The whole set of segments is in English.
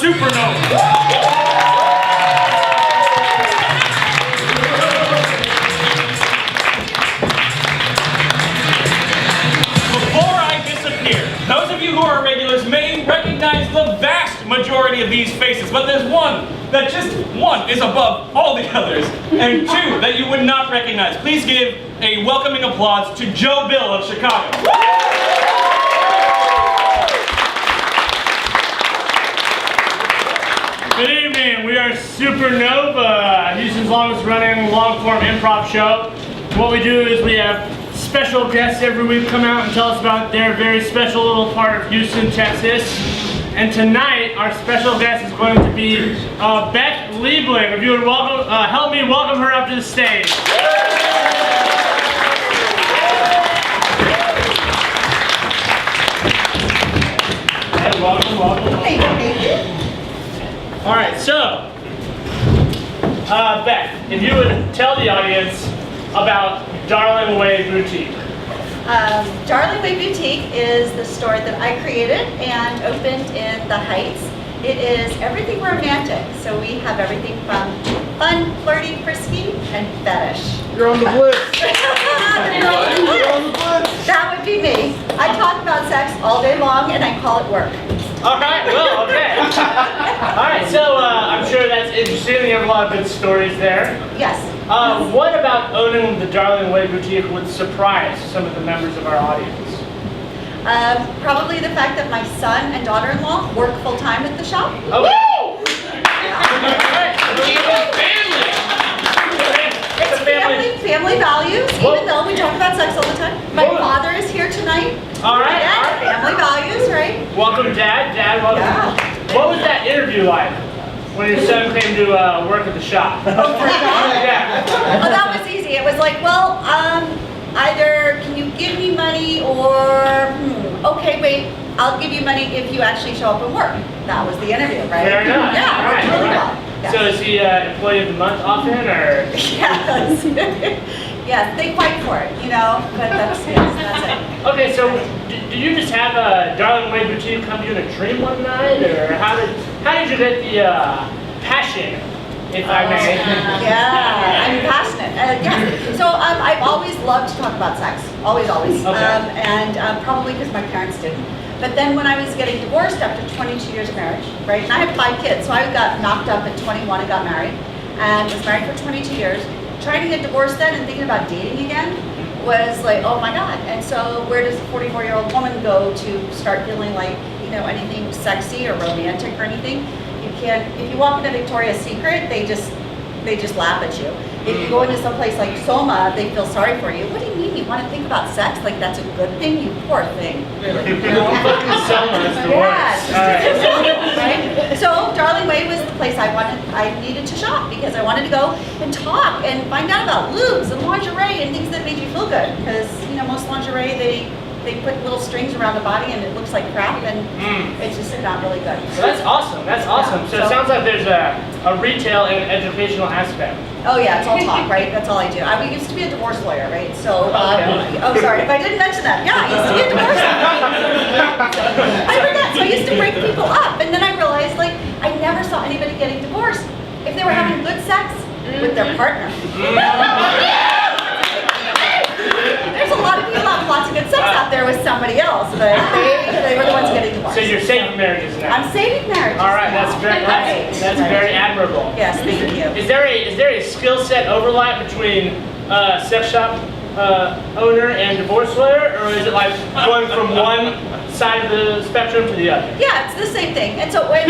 Supernova. Those of you who are regulars may recognize the vast majority of these faces, but there's one that just one is above all the others, and two that you would not recognize. Please give a welcoming applause to Joe Bill of Chicago. Good evening, we are Supernova, Houston's longest running long-form improv show. What we do is we have special guests every week come out and tell us about their very special little part of Houston, Texas. And tonight, our special guest is going to be Beth Liebling. If you would welcome, help me welcome her up to the stage. Hey, welcome. Thank you. All right, so, Beth, if you would tell the audience about Darling Way Boutique. Darling Way Boutique is the store that I created and opened in the Heights. It is everything romantic, so we have everything from fun, flirty, frisky, and fetish. You're on the blitz. You're on the blitz. That would be me. I talk about sex all day long and I call it work. All right, well, okay. All right, so I'm sure that's interesting. You have a lot of good stories there. Yes. What about owning the Darling Way Boutique would surprise some of the members of our audience? Probably the fact that my son and daughter-in-law work full-time at the shop. Oh, woo! It's family values, even though we talk about sex all the time. My father is here tonight. All right. Yeah, family values, right? Welcome, Dad. Dad, welcome. Yeah. What was that interview like when your son came to work at the shop? Oh, for God. Yeah. Oh, that was easy. It was like, well, either can you give me money or, okay, wait, I'll give you money if you actually show up and work. That was the interview, right? Fair enough. Yeah, All right. really well. Yes. So is he Employee of the Month often, or? Yes. Yes, they fight for it, you know, but that's it. Okay, so did you just have a Darling Way Boutique come to you in a dream one night, or how did you get the passion, if I may? Yeah, I'm passionate. Yeah. So I've always loved to talk about sex, always. Okay. And probably because my parents didn't. But then when I was getting divorced after 22 years of marriage, right, and I have 5 kids, so I got knocked up at 21 and got married, and was married for 22 years. Trying to get divorced then and thinking about dating again was like, oh my God. And so where does a 44-year-old woman go to start feeling like, you know, anything sexy or romantic or anything? You can't, if you walk into Victoria's Secret, they just laugh at you. If you go into some place like Soma, they feel sorry for you. What do you mean? You want to think about sex? Like that's a good thing? You poor thing. Really. You know? Soma is the worst. Yes. Right? So Darling Way was the place I needed to shop because I wanted to go and talk and find out about lubes and lingerie and things that made you feel good. Because you know most lingerie they put little strings around the body and it looks like crap and it's just not really good. So that's awesome. That's awesome. So it sounds like there's a retail and educational aspect. Oh yeah, it's all talk, right? That's all I do. I used to be a divorce lawyer, right? So, oh sorry, if I didn't mention that. Yeah, I used to be a divorce lawyer. I forgot. So I used to break people up, and then I realized, like, I never saw anybody getting divorced if they were having good sex with their partner. There's a lot of people have lots of good sex out there with somebody else, but they were the ones getting divorced. So you're saving marriages now. I'm saving marriages. All right, that's very admirable. Yes, thank you. Is there a skill set overlap between sex shop owner and divorce lawyer, or is it like going from one side of the spectrum to the other? Yeah, it's the same thing. And so when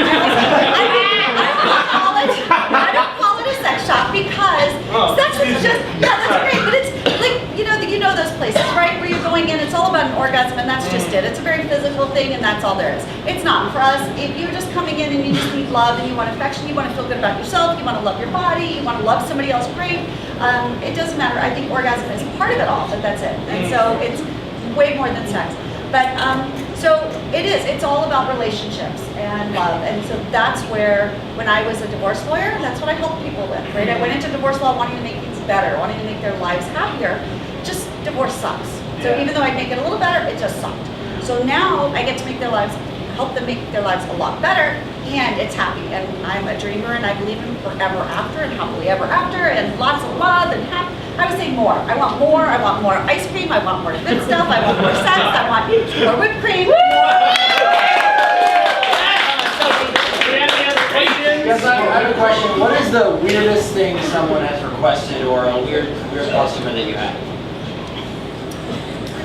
I don't call it a sex shop because sex is just that's great, but it's like you know those places, right, where you're going in, it's all about an orgasm and that's just it. It's a very physical thing and that's all there is. It's not for us. If you're just coming in and you just need love and you want affection, you want to feel good about yourself, you want to love your body, you want to love somebody else great, it doesn't matter. I think orgasm is part of it all, but that's it. And so it's way more than sex. But so it's all about relationships and love. And so that's where, when I was a divorce lawyer, that's what I helped people with, right? I went into divorce law wanting to make things better, wanting to make their lives happier. Just divorce sucks. So even though I'd make it a little better, it just sucked. So now I get to make their lives, help them make their lives a lot better and it's happy. And I'm a dreamer, and I believe in forever after and happily ever after, and lots of love and happy. I would say more. I want more. I want more ice cream. I want more good stuff. I want more sex. I want more whipped cream. Do we have any other questions? Yes, I have a question. What is the weirdest thing someone has requested, or a weird customer that you had?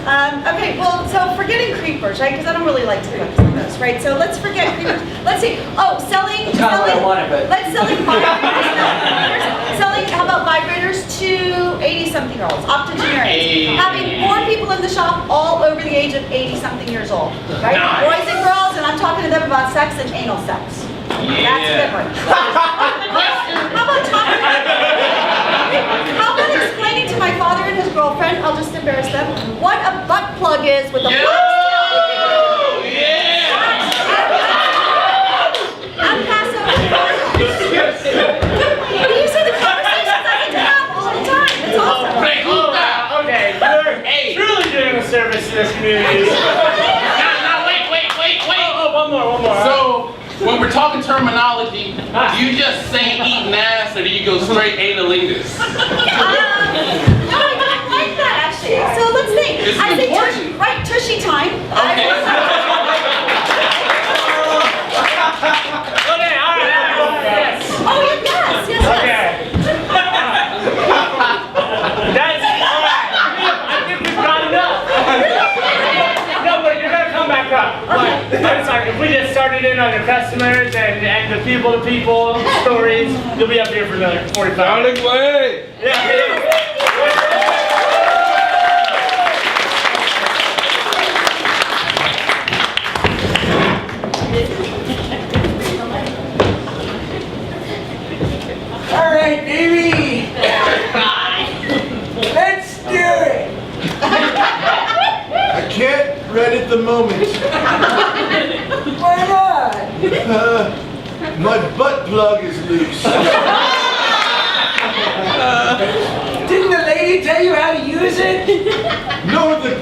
Okay, well, so forgetting creepers, right? Because I don't really like to focus on those, right? So let's forget creepers. Let's see. Oh, selling. That's not what I wanted, but Let's selling vibrators. Selling. How about vibrators to 80-something-year-olds, octogenarians? Having 4 people in the shop, all over the age of 80-something years old, right? Nice. Boys and girls, and I'm talking to them about sex and anal sex. That's different. How about explaining to my father and his girlfriend, I'll just embarrass them, what a butt plug is with a plug still. I'm Passover. These are the conversations I get to have all the time. It's awesome. Okay, you're truly doing a service to this community. Wait. One more. So, when we're talking terminology, do you just say eating ass or do you go straight analingus? No, I don't like that actually. So let's think. It's I say important. right, tushy time. Okay. Okay, all right. Yes. Oh, yes. Okay. That's all right. I think we've got enough. No, but you're gonna come back up. I'm sorry. If we just started in on your customers and the people-to-people stories, you'll be up here for another 45 minutes. Yeah. all right, baby. Let's do it. I can't right at the moment. Why not? My butt plug is loose. Didn't the lady tell you how to use it? No, the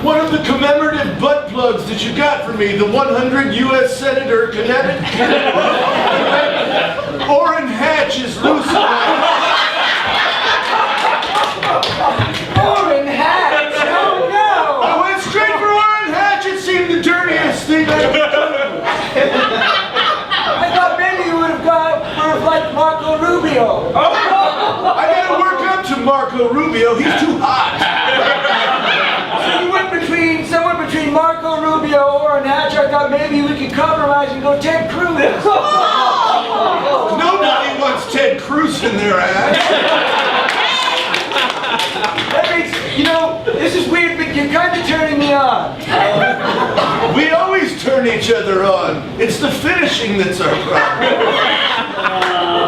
one of the commemorative butt plugs that you got for me, the 100 U.S. Senator Connecticut. Orrin Hatch is loose. Orrin Hatch. Oh no. I went straight for Orrin Hatch. It seemed the dirtiest thing I ever done. I thought maybe you would have gone for like Marco Rubio. Oh, I gotta work up to Marco Rubio. He's too hot. So you went somewhere between Marco Rubio, Orrin Hatch. I thought maybe we could compromise and go Ted Cruz. Nobody wants Ted Cruz in their ass. That makes, this is weird, but you're kind of turning me on. We always turn each other on. It's the finishing that's our problem.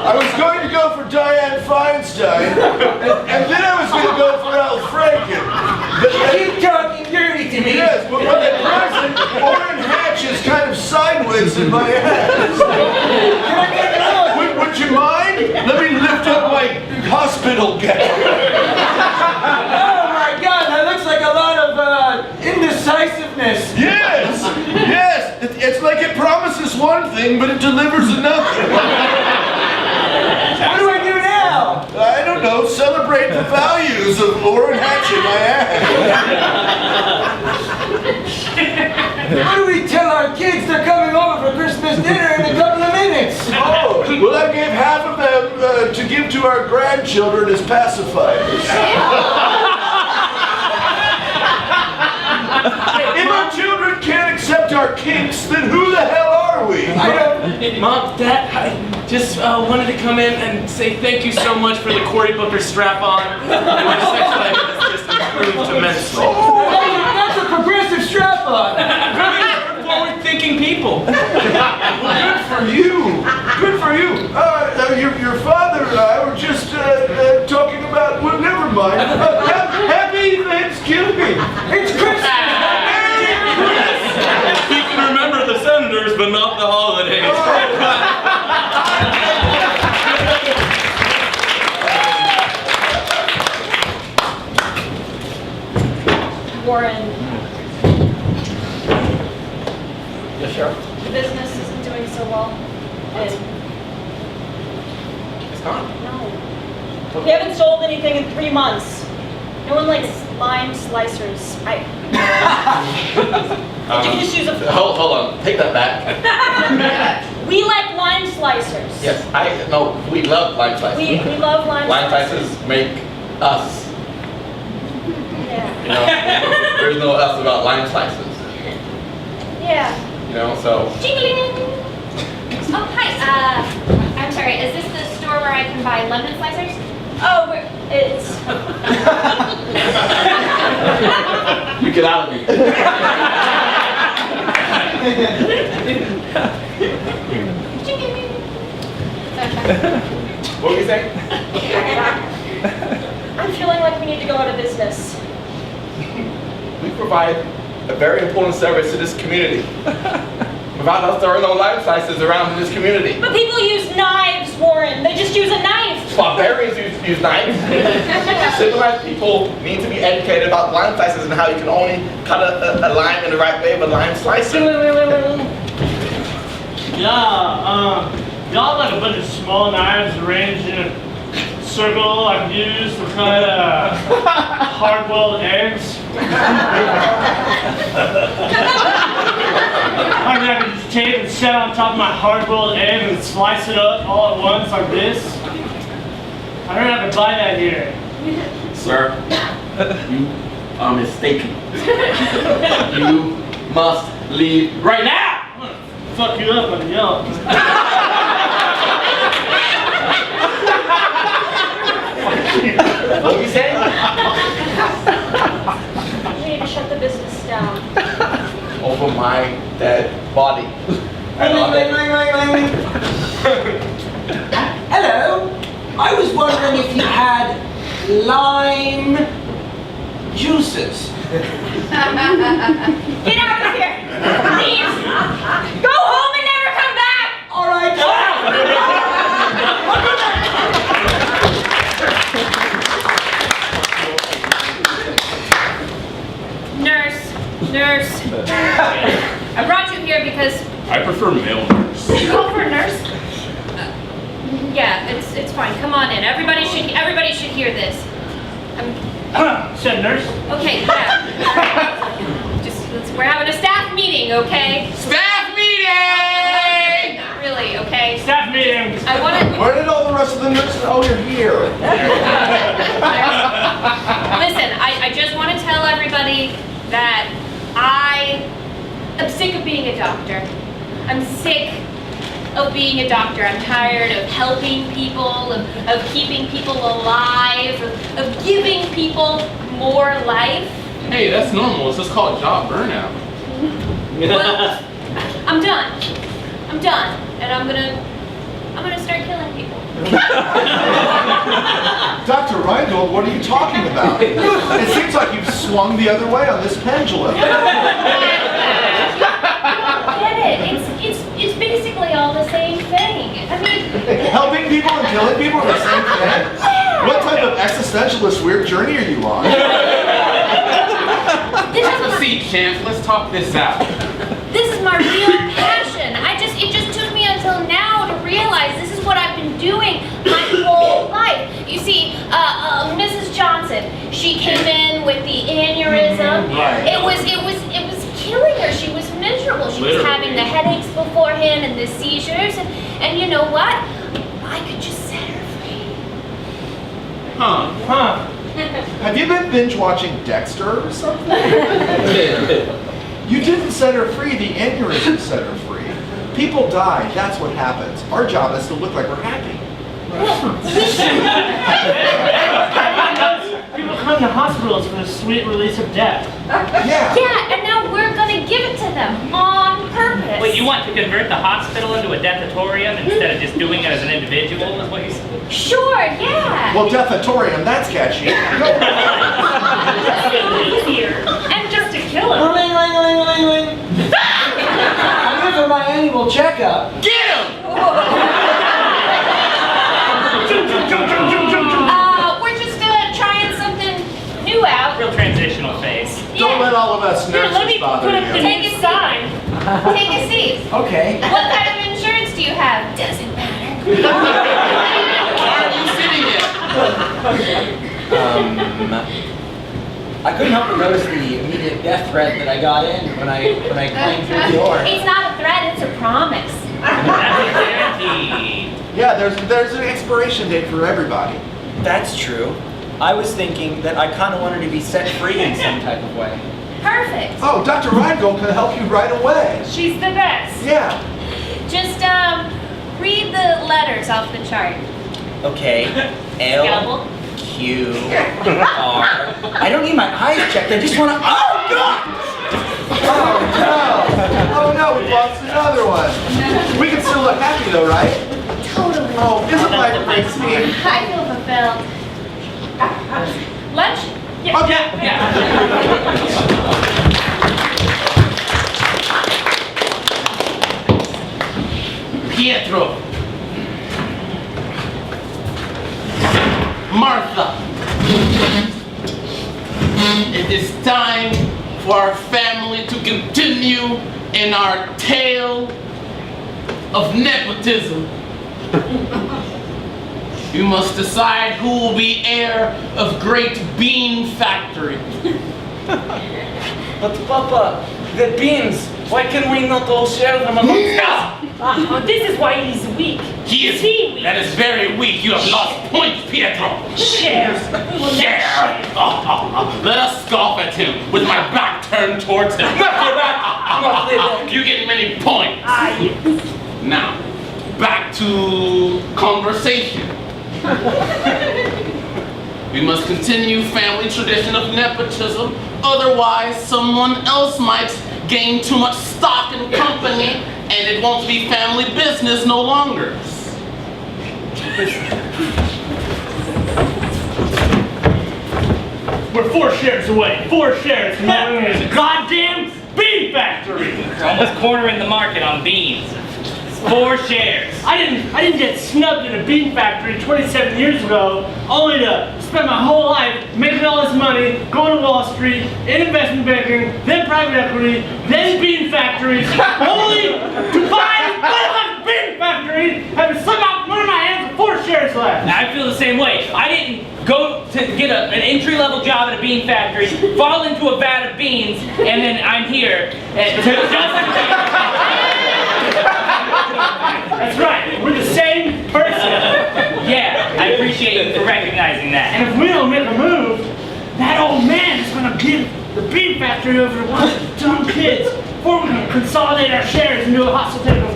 I was going to go for Dianne Feinstein, and then I was going to go for Al Franken. Keep talking dirty to me. Yes, but when at present, Orrin Hatch is kind of sideways in my ass. Can I get a look? Would you mind? Let me lift up my hospital gown. Oh my God, that looks like a lot of indecisiveness. Yes, yes. It's like it promises one thing, but it delivers another. What do I do now? I don't know. Celebrate the values of Orrin Hatch in my ass. What do we tell our kids they're coming over for Christmas dinner in a couple of minutes? Oh, well, I gave half of them to give to our grandchildren as pacifiers. If our children can't accept our kinks, then who the hell are we? Mom, Dad, I just wanted to come in and say thank you so much for the Cory Booker strap-on. My sex life has just improved immensely. That's a progressive strap-on. Forward-thinking people. Good for you. Good for you. Your father and I were just talking about, well, never mind. Happy Thanksgiving. It's Christmas. He can remember the senators, but not the holidays. Warren, Yes, sir. the business isn't doing going so well. And It's gone. no. We haven't sold anything in 3 months. No one likes lime slicers. You can just use a Hold on. Take that back. We like lime slicers. Yes, we love lime slices. We love lime Lime slicers. slices make us. Yeah. You know, there's no us about lime slices. Yeah. You know, so. Jingling. Oh, hi. I'm sorry. Is this the store where I can buy lemon slicers? Oh, it's. You get out of me. What were you saying? I'm feeling like we need to go out of business. We provide a very important service to this community. Without us, there are no lime slices around in this community. But people use knives, Warren. They just use a knife. Barbarians use knives. Civilized people need to be educated about lime slices and how you can only cut a lime in the right way with a lime slicer. Yeah, y'all have like a bunch of small knives arranged in a circle I've used to cut hard-boiled eggs. I can just tape and set on top of my hard-boiled egg and slice it up all at once like this. I don't have to buy that here. Sir, you are mistaken. You must leave right now! I'm gonna fuck you up and yell. What you say? We need to shut the business down. Over my dead body. Hello. I was wondering if you had lime juices. Get out of here! Please! Go home and never come back! All right. Nurse. I brought you here because I prefer male nurse. you call for a nurse. Yeah, it's fine. Come on in. Everybody should hear this. Said nurse. Okay, yeah. We're having a staff meeting, okay? Staff meeting! Not really, okay? Staff meeting. I want to Where did all the rest of the nurses? Oh, you're here. listen. I just want to tell everybody that I am sick of being a doctor. I'm sick of being a doctor. I'm tired of helping people, of keeping people alive, of giving people more life. Hey, that's normal. It's just called job burnout. Well, I'm done. And I'm gonna start killing people. Dr. Reingold, what are you talking about? It seems like you've swung the other way on this pendulum. Get it? It's basically all the same thing. I mean, Helping people and killing people are the same thing? What type of existentialist weird journey are you on? Have a seat, Chance. Let's talk this out. this is my real passion. It just took me until now to realize this is what I've been doing my whole life. You see, Mrs. Johnson, she came in with the aneurysm. Right. It was killing her. She was miserable. She was having the headaches beforehand and the seizures. And you know what? I could just set her free. Huh. Have you been binge watching Dexter or something? You didn't set her free, the aneurysm set her free. People die, that's what happens. Our job is to look like we're happy. People come to hospitals for the sweet release of death. Yeah. Yeah, and now we're gonna give it to them on purpose. Wait, you want to convert the hospital into a deathtorium instead of just doing it as an individual, is what you said? Sure, yeah. Well, deathtorium, that's catchy. Go. Easier. And just to kill him. I'm here for my annual checkup. Get him! We're just trying something new out. Real transitional phase. Don't let all of us Here, let nurses me bother put up the you. Take a sign. Take a seat. Okay. What kind of I couldn't help but notice the immediate death threat that I got in when I claimed through the door. It's not a threat, it's a promise. Yeah, there's an expiration date for everybody. That's true. I was thinking that I kind of wanted to be set free in some type of way. Perfect. Oh, Dr. Reingold can help you right away. She's the best. Yeah. Just read the letters off the chart. Okay. L, Scalpel. Q, R. I don't need my eyes checked. I just want to. Oh God! Oh no, we lost another one. We can still look happy though, right? Totally. Oh, isn't life great, Steve? I feel fulfilled. Lunch? Yeah. Okay. Pietro. Martha. It is time for our family to continue in our tale of nepotism. You must decide who will be heir of great bean factory. But Papa, the beans, why can we not all share them amongst us? This is why he's weak. He is weak. That is very weak. You have lost points, Pietro. Share. We will not Share. Let us scoff at him with my back turned towards him. You get many points. Yes. Now, back to conversation. We must continue family tradition of nepotism, otherwise someone else might gain too much stock in company and it won't be family business no longer. We're 4 shares away. 4 shares from owning this goddamn bean factory. We're almost cornering the market on beans. 4 shares. I didn't get snubbed in a bean factory 27 years ago, only to spend my whole life making all this money, going to Wall Street, in investment banking, then private equity, then bean factories, only to buy a motherfucking bean factory, having somehow one of my hands with 4 shares left. Now, I feel the same way. I didn't go to get an entry-level job at a bean factory, fall into a vat of beans, and then I'm here to That's right, we're the same person. Yeah, I appreciate you for recognizing that. And if we don't make a move, that old man is gonna give the bean factory over to one of the dumb kids before we can consolidate our shares into a hostile takeover.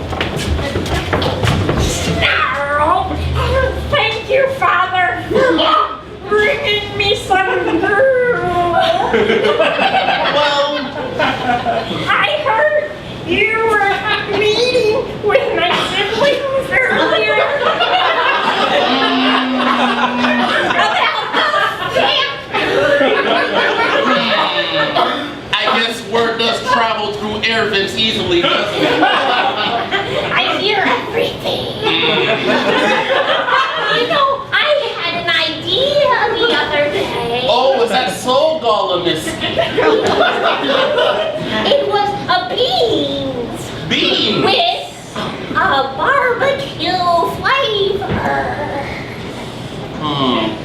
Thank you, Father, for bringing me some girl. Well, I heard you were meeting with my siblings earlier. I guess word does travel through air vents easily, doesn't it? I hear everything. You know, I had an idea the other day. Oh, was that so, Golemus? It was a beans. Beans? With a barbecue flavor.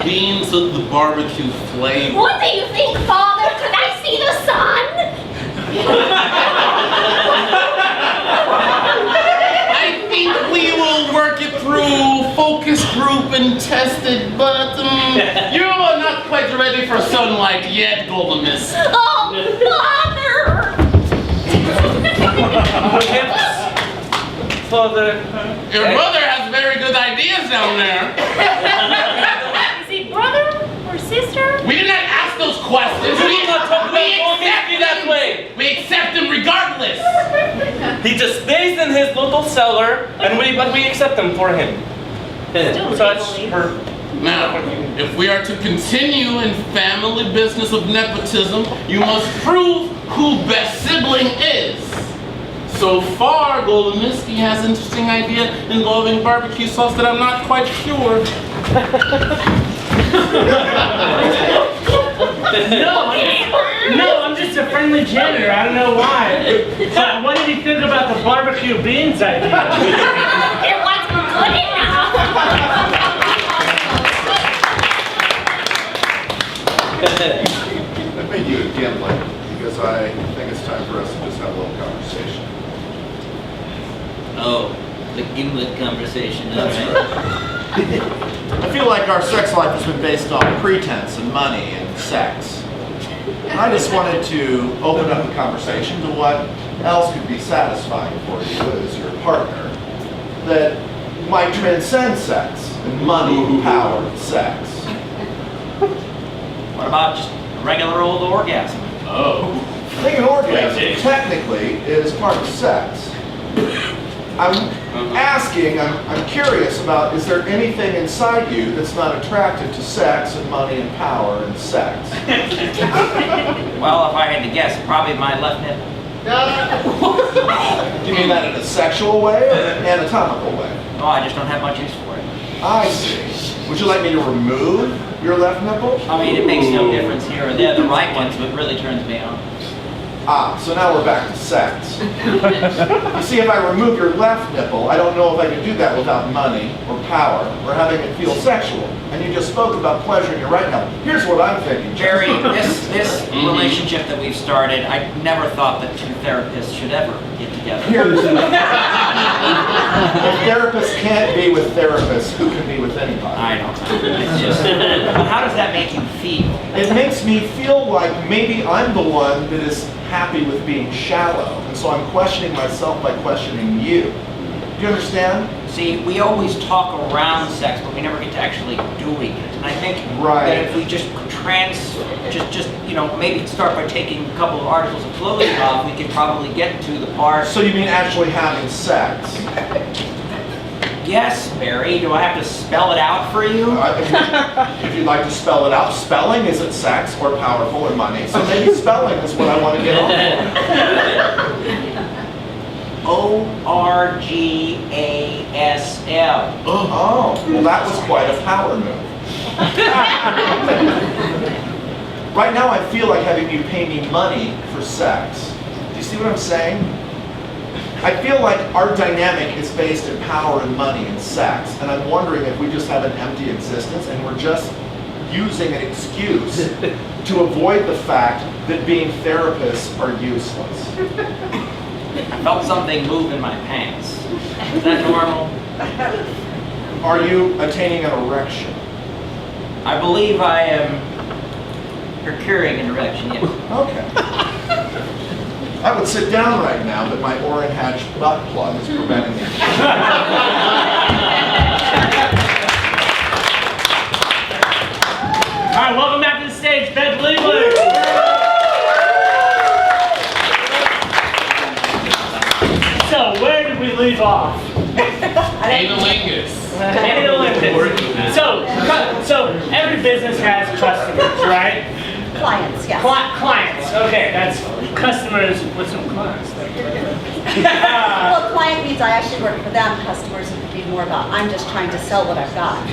Beans with the barbecue flavor. What do you think, Father? Could I see the sun? I think we will work it through focus group and test it, but you are not quite ready for sunlight yet, Golemus. Oh, Father! Father. Your mother has very good ideas down there. Is he brother or sister? We did not ask those questions. We accept him regardless. He just stays in his little cellar, and we accept him for him. Now, if we are to continue in family business of nepotism, you must prove who best sibling is. So far, Golemis, has an interesting idea involving barbecue sauce that I'm not quite sure. No, I'm just a friendly janitor. I don't know why. But what did he think about the barbecue beans idea? It wasn't good enough. Let me do it again, because I think it's time for us to just have a little conversation. Oh, the gimlet conversation. That's right. I feel like our sex life has been based on pretense and money and sex. I just wanted to open up the conversation to what else could be satisfying for you as your partner that might transcend sex and money, power, and sex. What about just a regular old orgasm? Oh. I think an orgasm technically is part of sex. I'm curious about, is there anything inside you that's not attracted to sex and money and power and sex? Well, if I had to guess, probably my left nipple. Do you mean that in a sexual way or an anatomical way? Oh, I just don't have much use for it. I see. Would you like me to remove your left nipple? I mean, it makes no difference here or there. The right one, so it really turns me on. Ah, so now we're back to sex. You see, if I remove your left nipple, I don't know if I can do that without money or power or having it feel sexual. And you just spoke about pleasure in your right now. Here's what I'm thinking, Jerry, this relationship that we've started, I never thought that two therapists should ever get together. If therapists can't be with therapists, who can be with anybody? I don't know. It's just, but how does that make you feel? It makes me feel like maybe I'm the one that is happy with being shallow, and so I'm questioning myself by questioning you. Do you understand? See, we always talk around sex, but we never get to actually doing it. And I think that if we just maybe start by taking a couple of articles of clothing off, we could probably get to the part. So you mean actually having sex? Yes, Barry. Do I have to spell it out for you? If you'd like to spell it out, spelling isn't sex or powerful or money, so maybe spelling is what I want to get on for. O-R-G-A-S-M. Oh, well that was quite a power move. Right now I feel like having you pay me money for sex. Do you see what I'm saying? I feel like our dynamic is based in power and money and sex, and I'm wondering if we just have an empty existence and we're just using an excuse to avoid the fact that being therapists are useless. I felt something move in my pants. Is that normal? Are you attaining an erection? I believe I am procuring an erection, yes. Okay. I would sit down right now, but my Orrin Hatch butt plug is preventing me. All right, welcome back to the stage, Beth Liebling. So, where did we leave off? Analingus. So every business has customers, right? Clients, yes. Clients, okay, that's customers with some clients. Well, client means I actually work for them. Customers would be more about, I'm just trying to sell what I've got.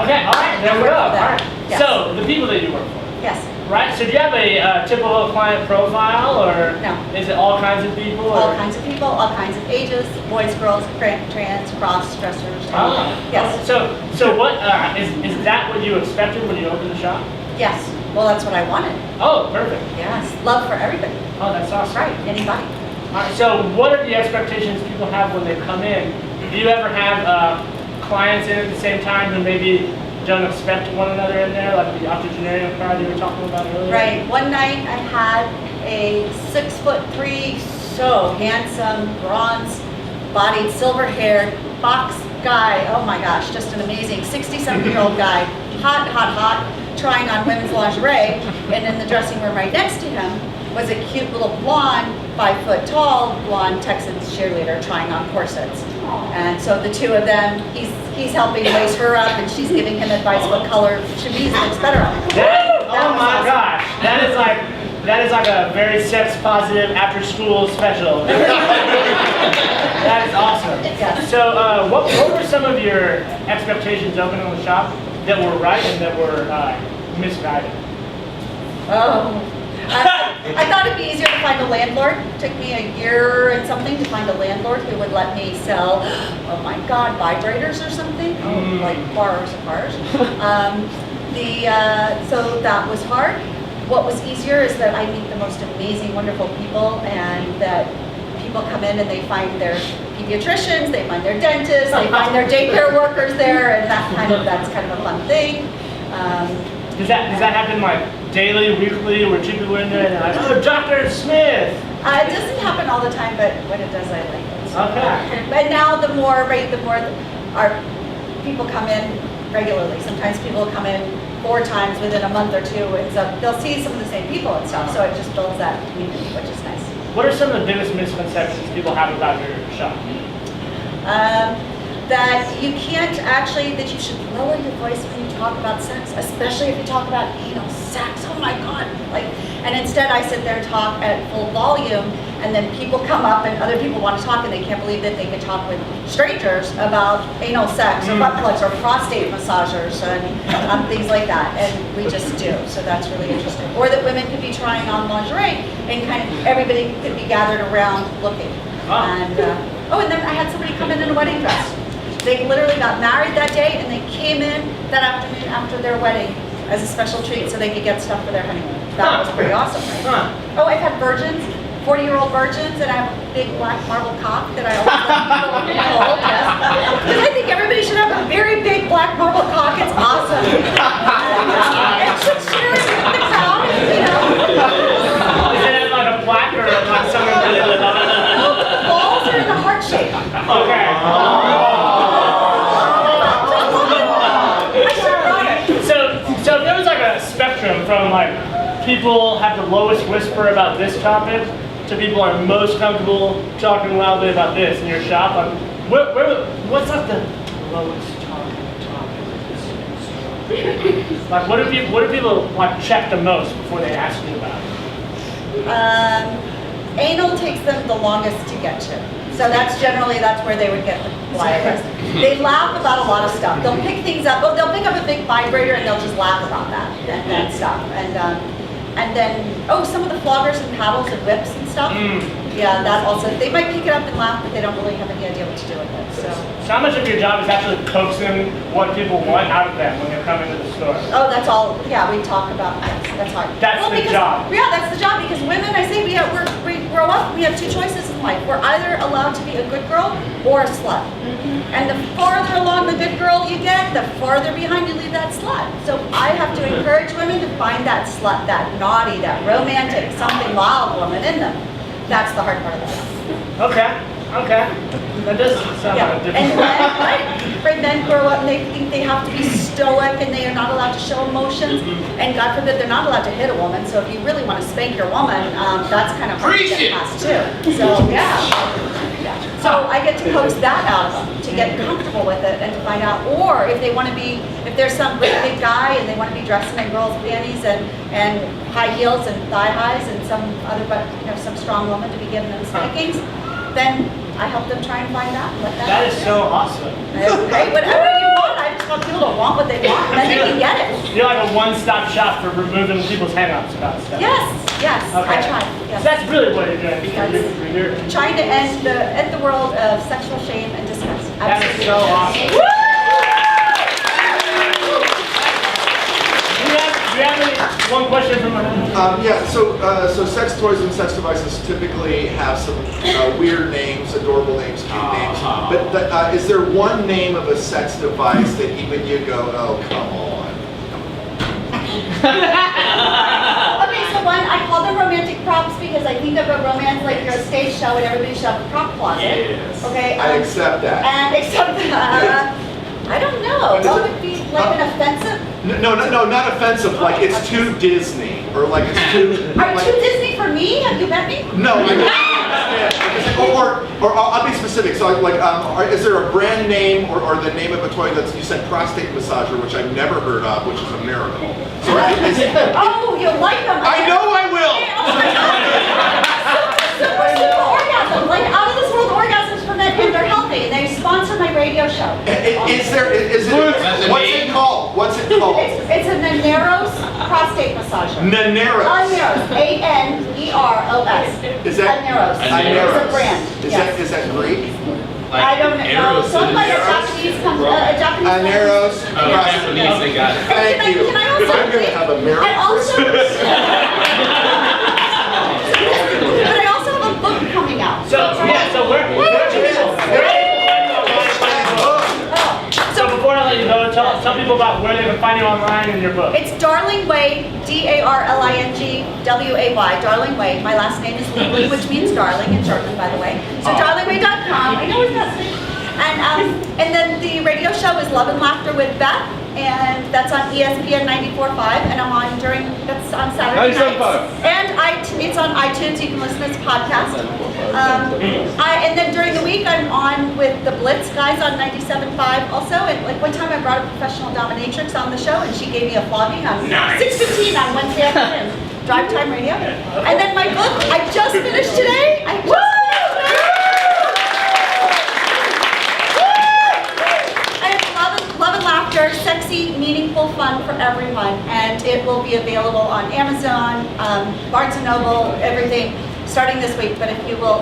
Okay, all right, there we go. All right. Yes. So, the people that you work for. Yes. Right, so do you have a typical client profile, or No. is it all kinds of people? All Or? kinds of people, all kinds of ages, boys, girls, trans, cross-dressers. Ah, Yes. So what, is that what you expected when you opened the shop? Yes. Well, that's what I wanted. Oh, perfect. Yes. Love for everybody. Oh, that's awesome. Right. Anybody. All right, so what are the expectations people have when they come in? Do you ever have clients in at the same time who maybe don't expect one another in there, like the octogenarian crowd you were talking about earlier? Right. One night I had a 6'3", so handsome, bronze-bodied, silver-haired, box guy. Oh my gosh, just an amazing 60-something-year-old guy, hot, trying on women's lingerie. And in the dressing room right next to him was a cute little blonde, 5 foot tall, blonde Texan cheerleader trying on corsets. And so the two of them, he's helping lace her up, and she's giving him advice what color chemise looks better on. Oh my gosh, that is like a very sex positive after school special. That is awesome. Yes. So what were some of your expectations opening the shop that were right and that were misguided? Oh. I thought it'd be easier to find a landlord. It took me a year and something to find a landlord who would let me sell, oh my God, vibrators or something. Oh, like bars of cars. So that was hard. What was easier is that I meet the most amazing, wonderful people, and that people come in and they find their pediatricians, they find their dentists, they find their daycare workers there, and that's kind of a fun thing. Does that happen like daily, weekly, where two people are in there and they're like, oh, Dr. Smith? It doesn't happen all the time, but when it does, I like it. So, Okay. But now the more our people come in regularly. Sometimes people come in 4 times within a month or 2, and so they'll see some of the same people and stuff. So it just builds that community, which is nice. What are some of the biggest misconceptions people have about your shop? That you can't actually, that you should lower your voice when you talk about sex, especially if you talk about anal sex. Oh my God! And instead I sit there and talk at full volume, and then people come up and other people want to talk, and they can't believe that they can talk with strangers about anal sex or butt plugs or prostate massagers and things like that, and we just do. So that's really interesting. Or that women could be trying on lingerie, and kind of everybody could be gathered around looking. And and then I had somebody come in a wedding dress. They literally got married that day, and they came in that afternoon after their wedding as a special treat so they could get stuff for their honeymoon. That was pretty awesome, right? Oh, I've had virgins, 40-year-old virgins, and I have a big black marble cock that I always let people hold. Because I think everybody should have a very big black marble cock. It's awesome. It should share it with the crowd, you know. Is it like a plaque or like something really lit up? No, the balls are in the heart shape. Okay. So if there was like a spectrum from like people have the lowest whisper about this topic to people are most comfortable talking loudly about this in your shop, like what's like the lowest topic? Like what do people like check the most before they ask you about it? Anal takes them the longest to get to. So that's where they would get the wires. They laugh about a lot of stuff. They'll pick things up. They'll pick up a big vibrator and they'll just laugh about that and stuff. And then some of the floggers and paddles and whips and stuff. Yeah, that also. They might pick it up and laugh, but they don't really have any idea what to do with it. So how much of your job is actually coaxing what people want out of them when they come into the store? Oh, that's all. Yeah, we talk about that. That's hard. That's the job. Yeah, that's the job because women, I say, we grow up. We have 2 choices in life. We're either allowed to be a good girl or a slut. And the farther along the good girl you get, the farther behind you leave that slut. So I have to encourage women to find that slut, that naughty, that romantic, something wild woman in them. That's the hard part of the job. Okay. That does sound like a different And men grow up and they think they have to be stoic and they are not allowed to show emotions. And God forbid they're not allowed to hit a woman. So if you really want to spank your woman, that's kind of hard to get past too. So So I get to coax that out of them to get comfortable with it and to find out. Or if they want to be, if there's some great big guy and they want to be dressing in girls' panties and high heels and thigh highs and some strong woman to be giving them spankings, then I help them try and find that. That is so awesome. Hey, whatever you want. I just want people to want what they want, and then they can get it. You're like a one-stop shop for removing people's hang-ups about stuff. Yes. Okay. I try. Yes. So that's really what you're doing. Trying to end the world of sexual shame and disgust. That is so awesome. Do you have one question from so sex toys and sex devices typically have some weird names, adorable names, cute names. But is there one name of a sex device that even you go, oh, come on? Okay, so I call them romantic props because I think of a romance like you're a stage show and everybody should have a prop closet. Yes. Okay. I accept that. And accept that. I don't know. What would be like an offensive? No, not offensive. Like it's too Disney, or like it's too. Are you too Disney for me? Have you met me? No, I don't. Or I'll be specific. So is there a brand name or the name of a toy that you said prostate massager, which I've never heard of, which is a miracle. So oh, you'll like them. I know I will. Super orgasm, like out of this world orgasms for men, and they're healthy. And they sponsor my radio show. Is it? What's it called? What's it called? It's a Naneros prostate massager. Naneros. Aneros. A-N-E-R-O-S. Is that Aneros? Aneros. It's a brand. Is that Greek? I don't know. Something like a Japanese company. Aneros. Japanese, they got it. Thank you. Can I Absolutely. have a mirror. I also, but I also have a book coming out. So So before I let you go, tell people about where they can find you online and your book. It's Darling Way, DarlingWay, Darling Way. My last name is Liebling, which means darling in German, by the way. So darlingway.com. I know it's not. And then the radio show is Love and Laughter with Beth, and that's on ESPN 94.5, and that's on Saturday nights. And it's on iTunes. You can listen to this podcast. And then during the week, I'm on with the Blitz guys on 97.5 also. And like one time, I brought a professional dominatrix on the show, and she gave me a flogging on 6:15 on Wednesday afternoon. Drive Time Radio. And then my book, I just finished today. Love and Laughter, sexy, meaningful fun for everyone, and it will be available on Amazon, Barnes & Noble, everything, starting this week. But if you will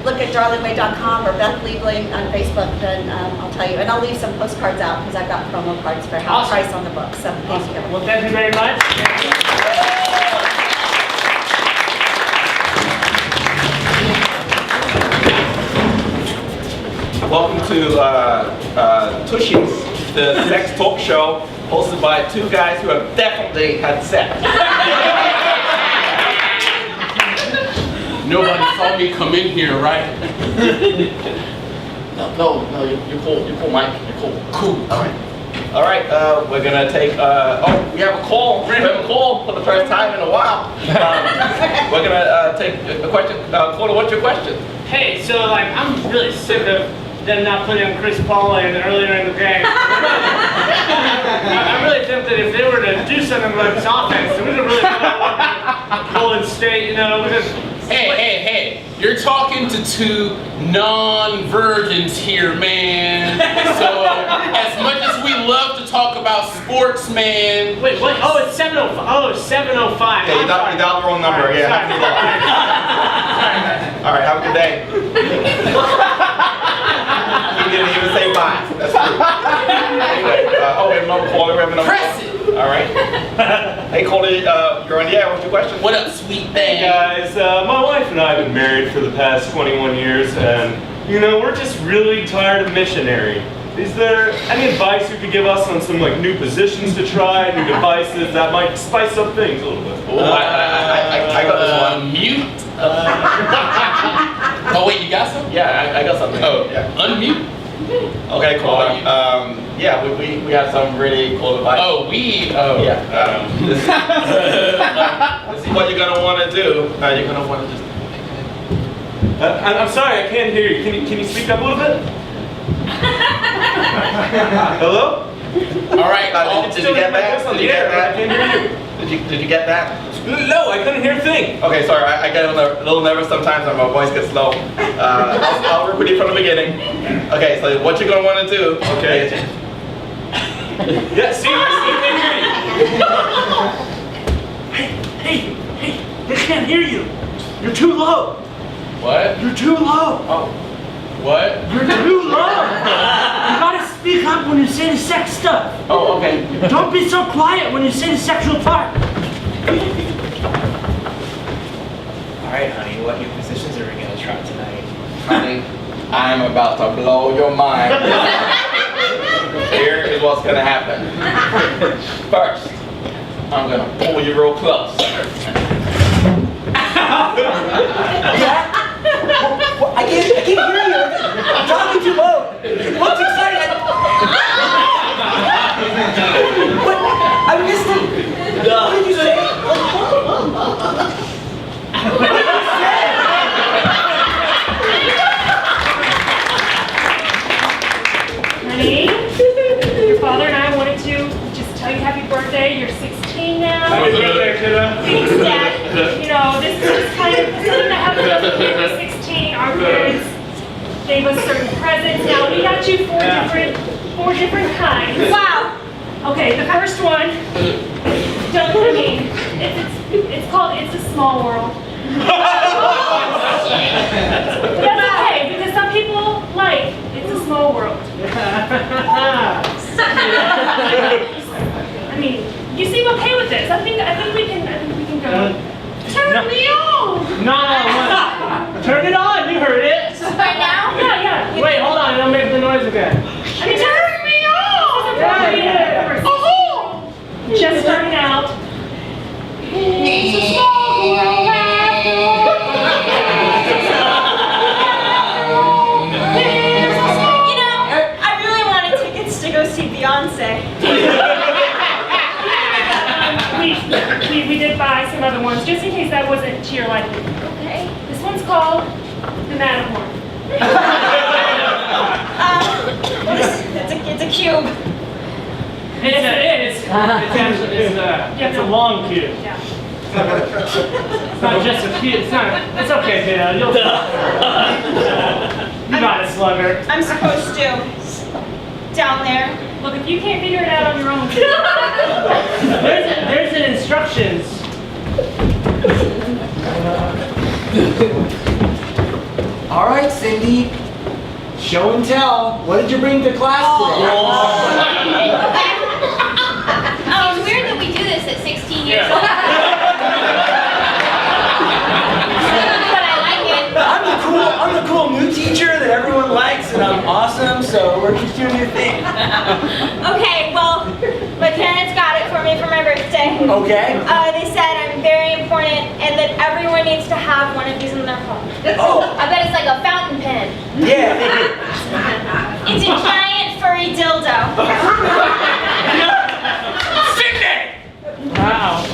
look at darlingway.com or Beth Liebling on Facebook, then I'll tell you. And I'll leave some postcards out because I've got promo cards for half price on the book. So thank you. Well, thank you very much. Welcome to Tushy's, the sex talk show hosted by two guys who have definitely had sex. Nobody saw me come in here, right? No, you're cool. You're cool, Mike. You're cool. Cool. All right. We're gonna take. We have a call. We have a call for the first time in a while. We're gonna take a question. Coda, what's your question? Hey, so like I'm really sick of them not putting on Chris Paul in earlier in the game. I really think that if they were to do something like this offense, we would have really Golden State, you know. Hey, you're talking to two non-virgins here, man. So, as much as we love to talk about sports, man. Wait, what? Oh, it's 7:05. Oh, 7:05. Yeah, you dialed the wrong number. Right, yeah. All right, have a good day. He didn't even say bye. That's rude. Anyway, we have another caller. Press it. All right. Hey, caller, you're on the air. What's your question? What up, sweet Hey thing? guys, my wife and I have been married for the past 21 years, and we're just really tired of missionary. Is there any advice you could give us on some like new positions to try, new devices that might spice up things a little bit? Oh, I got this one. Mute. Oh wait, you got some? Yeah, I got something. Oh, yeah. Unmute. Okay, cool. Yeah, we have some really cool advice. Yeah. This is what you're gonna want to do. You're gonna want to just. I'm sorry, I can't hear you. Can you speak up a little bit? Hello? All right. Did you get that? Did you get that? I can't hear you. Did you get that? No, I couldn't hear a thing. Okay, sorry. I get a little nervous sometimes when my voice gets low. I'll repeat it from the beginning. Okay, so what you're gonna want to do? Okay. Yeah, see, I can't hear you. Hey, they can't hear you. You're too low. What? You're too low. Oh. What? You're too low. You gotta speak up when you say the sex stuff. Oh, okay. Don't be so quiet when you say the sexual part. All right, honey, what new positions are we gonna try tonight? Honey, I'm about to blow your mind. Here is what's gonna happen. First, I'm gonna pull you real close. I can't hear you. I'm talking too low. What's exciting? What? I missed it. What did you say? Honey, your father and I wanted to just tell you happy birthday. You're 16 now. Happy birthday, kiddo. Thanks, Dad. This is just kind of something that happened when we were 16. Our parents gave us certain presents. Now we got you four different kinds. Wow. Okay, the first one. It's called "It's a Small World." That's okay because some people like "It's a Small World." I mean, you seem okay Turn me on! No, turn it on, you heard it. Right now? Yeah. Wait, hold on, it'll make the noise again. Turn me on! Yeah. Just starting out. It's a small world after all. You know, I really wanted tickets to go see Beyonce. We did buy some other ones, just in case that wasn't to your liking. Okay. This one's called The Matterhorn. It's a cube. It's a long cube. Yeah. It's not just a cube. It's okay, Beth. You got it, Slugger. I'm supposed to. Down there. Look, if you can't figure it out on your own. There's an instructions. All right, Cindy. Show and tell. What did you bring to class today? It's weird that we do this at 16 years old. But I like it. I'm the cool new teacher that everyone likes, and I'm awesome. So we're just doing your thing. Okay, well, my parents got it for me for my birthday. Okay. They said I'm very important and that everyone needs to have one of these in their home. Oh. I bet it's like a fountain pen. Yeah. It's a giant furry dildo. Cindy! Wow.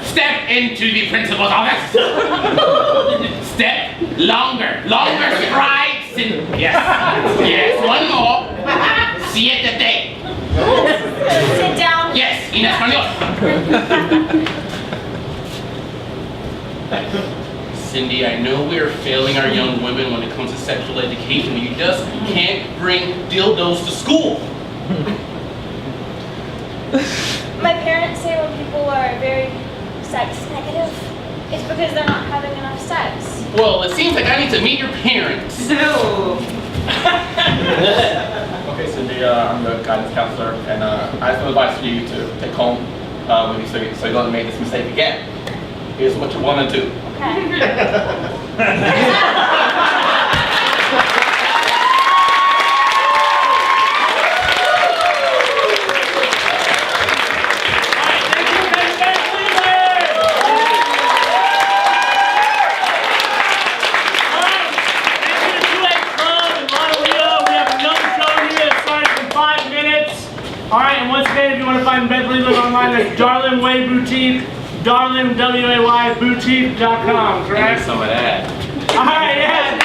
Step into the principal's office. Step longer strides. Yes, one more. Siéntate. Sit down. Yes, en español. Cindy, I know we are failing our young women when it comes to sexual education, but you just can't bring dildos to school. My parents say when people are very sex negative, it's because they're not having enough sex. Well, it seems like I need to meet your parents. No. Okay, Cindy, I'm the guidance counselor, and I have some advice for you to take home with you so you don't make this mistake again. Here's what you want to do. Alright, and once again, if you want to find Beth Liebling online, that's Darlin Way Boutique, darlinwayboutique.com, correct? Some of that. Alright, yeah.